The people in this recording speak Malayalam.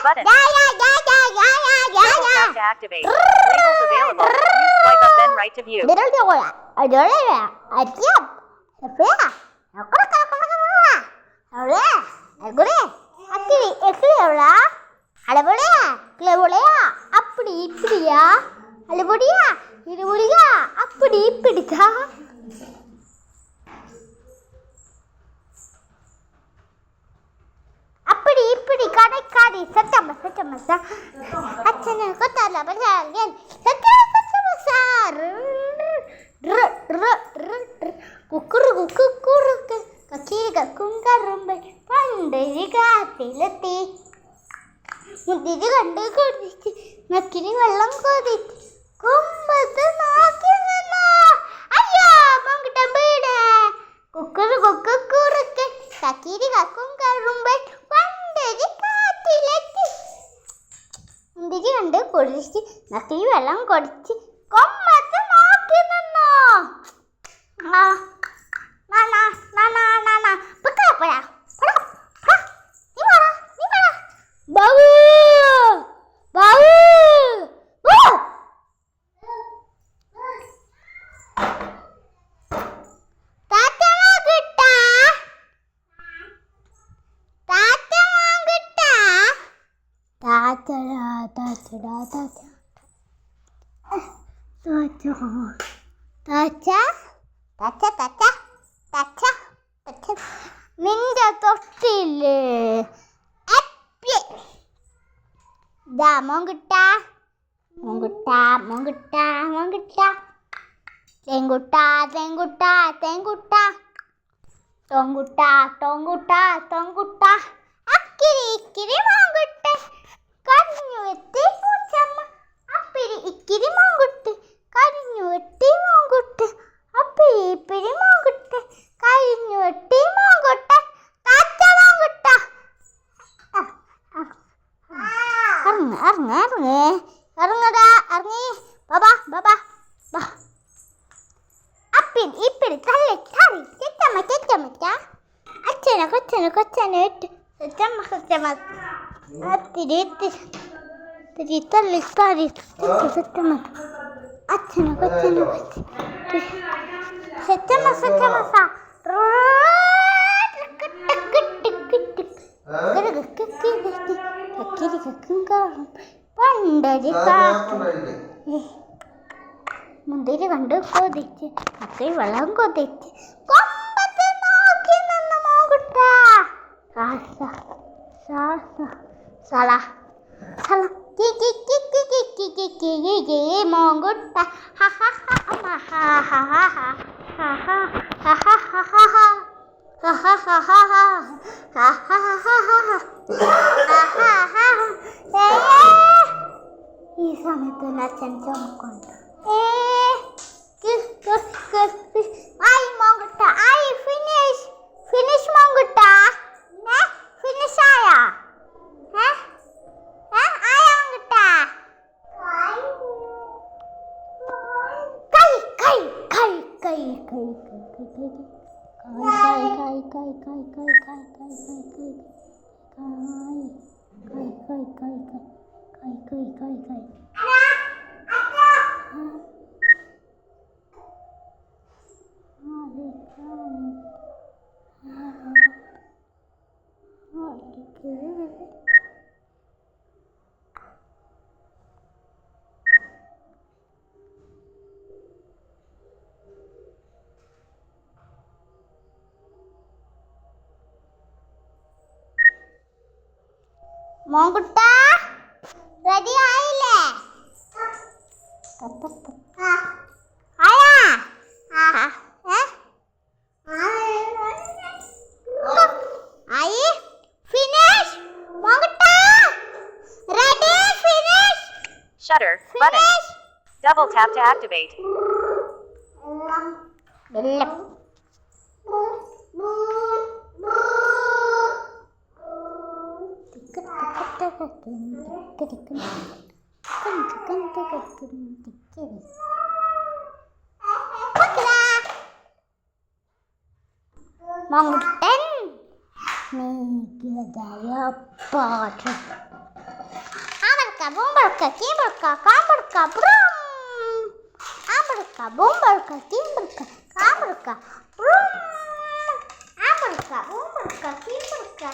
Button. Double tap to activate. Labels available. Use swipe up then right to view. அப்படி இப்படியா அழுபடியா இருபடியா அப்படி இப்படிதா அப்படி இப்படி கடைக்காரி சட்டம அச்சனை கொத்தால பஜாரியன் சட்டம சார் குக்குரு குக்குருக்கு கக்கீக குங்கரும்பை பண்டை காத்திலத்தி മുന്തിരി കണ്ട് കുടിച്ച് നക്കിരി വെള്ളം കൊതിച്ച് കുമ്പത്ത് നോക്കി നിന്നോ അയ്യോ മങ്കിട്ടൻ വീട് കുക്കുറ് കുക്കുറുക്ക് കക്കിരി കക്കും കറുമ്പൻ പണ്ടരി കാട്ടിലെത്തി മുന്തിരി കണ്ട് കുടിച്ച് നക്കിരി വെള്ളം കൊടിച്ച് കൊമ്പത്ത് നോക്കി നിന്നോ ആ നാനാ നാനാ നാനാ പക്കാപ്പഴ Bawu! Bawu! Bawu! Tata Magutta! Tata Magutta! Tata. നിന്റെ തൊട്ടില്ലേ ദാ മോങ്കുട്ട തൊങ്കുട്ട അക്കിരി ഇക്കിരി മോങ്കുട്ട കരിഞ്ഞു വെട്ടി പൂച്ചമ്മ അപ്പിരി ഇക്കിരി മോങ്കുട്ട് കരിഞ്ഞു വെട്ടി മോങ്കുട്ട് അപ്പിരി ഇപ്പിരി മോങ്കുട്ട് കരിഞ്ഞു വെട്ടി മോങ്കുട്ട താത്ത മോങ്കുട്ട ഇറങ്ങടാ ഇറങ്ങി ബാബാ അപ്പിൻ ഇപ്പിൻ തള്ളി തറി ചെറ്റമ്മ കൊച്ചനെ ഇട്ട് ചെറ്റമ്മ അത്തിരി തള്ളി തറി ചെറ്റമ്മ അച്ഛനെ ചെറ്റമ്മ സാ പണ്ടരി മുന്തിരി കണ്ട് കൊതിച്ച് അക്കൈ വെള്ളം കൊതിച്ച് കൊമ്പത്ത് നോക്കി നിന്ന് മോങ്കുട്ട മോങ്കുട്ട ഈ സമയത്ത് അച്ഛൻ ചുമക്കൊണ്ട് ആയി മോങ്കുട്ട ആയി ഫിനിഷ് മോങ്കുട്ട ഫിനിഷ് ആയാ ആയാ മോങ്കുട്ട കൈ മോങ്കുട്ട റെഡി ആയില്ലേ ആയി ഫിനിഷ് മോങ്കുട്ട ready finish Shutter button. Double tap to activate. വെള്ളം മോങ്കുട്ടൻ നീക്കിയതായ പാട്ട് ബൂമ്പടുക്ക കീമ്പടുക്ക കാമ്പടുക്ക ബ്രും ആമ്പടുക്ക ബൂമ്പടുക്ക കീമ്പടുക്ക കാമ്പടുക്ക ബ്രും ആമ്പടുക്ക ബൂമ്പടുക്ക കീമ്പടുക്ക